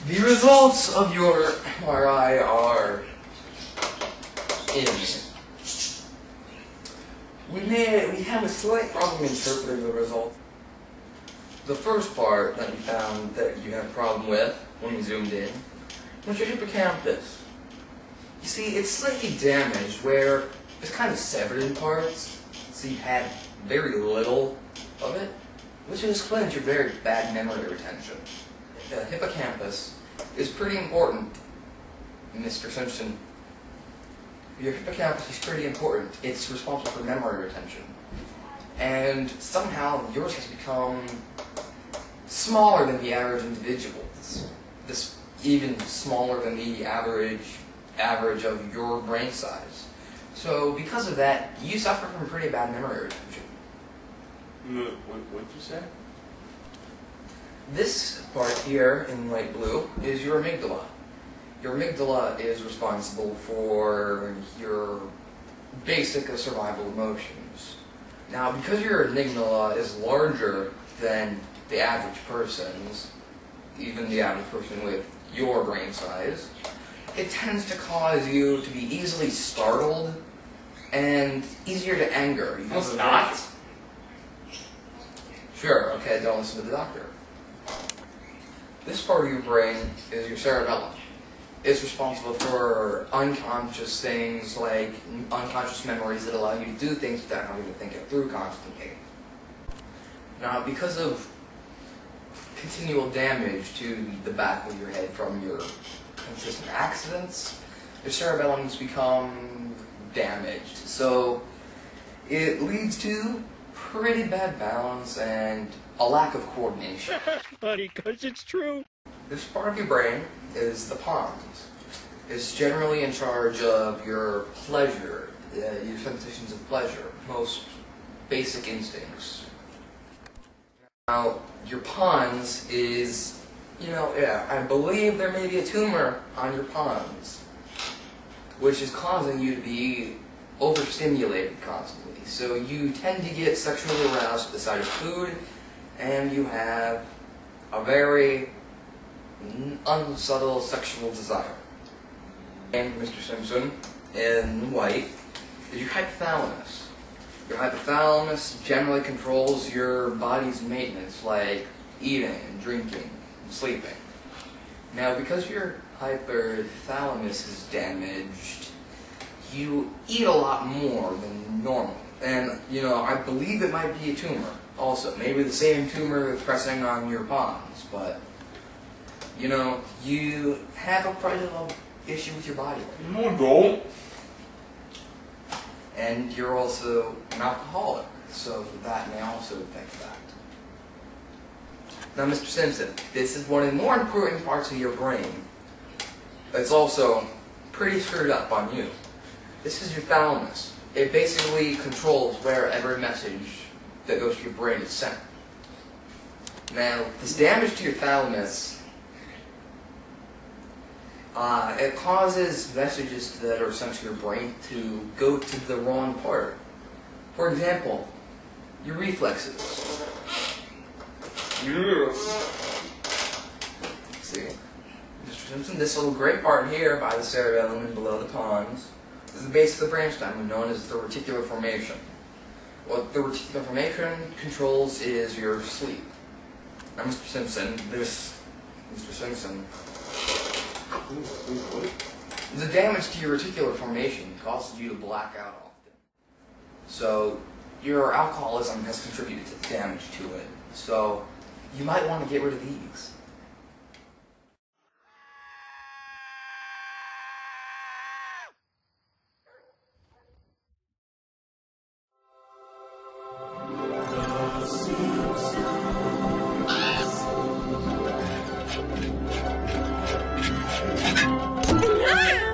The results of your MRI are in. We have a slight problem interpreting the results. The first part that we found that you had a problem with when we zoomed in was your hippocampus. You see, it's slightly damaged where it's kind of severed in parts, so you had very little of it, which explains your very bad memory retention. The hippocampus is pretty important, Mr. Simpson. Your hippocampus is pretty important. It's responsible for memory retention. And somehow yours has become smaller than the average individual's. This even smaller than the average of your brain size. So because of that, you suffer from pretty bad memory retention. What'd you say? This part here in light blue is your amygdala. Your amygdala is responsible for your basic survival emotions. Now, because your amygdala is larger than the average person's, even the average person with your brain size, it tends to cause you to be easily startled and easier to anger. No, it's not. Sure, okay, don't listen to the doctor. This part of your brain is your cerebellum. It's responsible for unconscious things like unconscious memories that allow you to do things without having to think it through constantly. Now, because of continual damage to the back of your head from your consistent accidents, your cerebellum's become damaged. So it leads to pretty bad balance and a lack of coordination. Funny, 'cause it's true. This part of your brain is the pons. It's generally in charge of your pleasure, your sensations of pleasure, most basic instincts. Now, your pons is, I believe there may be a tumor on your pons, which is causing you to be overstimulated constantly. So you tend to get sexually aroused at the sight of food, and you have a very unsubtle sexual desire. And Mr. Simpson, in white, is your hypothalamus. Your hypothalamus generally controls your body's maintenance, like eating and drinking and sleeping. Now, because your hypothalamus is damaged, you eat a lot more than normal. And, I believe it might be a tumor also. Maybe the same tumor that's pressing on your pons, but, you have a pretty little issue with your body. No, don't. And you're also an alcoholic, so that may also affect that. Now, Mr. Simpson, this is one of the more important parts of your brain. It's also pretty screwed up on you. This is your thalamus. It basically controls where every message that goes to your brain is sent. Now, this damage to your thalamus, it causes messages that are sent to your brain to go to the wrong part. For example, your reflexes. Yeah. See, Mr. Simpson, this little gray part here by the cerebellum and below the pons is the base of the brainstem, known as the reticular formation. What the reticular formation controls is your sleep. Now, Mr. Simpson, the damage to your reticular formation causes you to black out often. So, your alcoholism has contributed to the damage to it. So, you might want to get rid of these. Ah!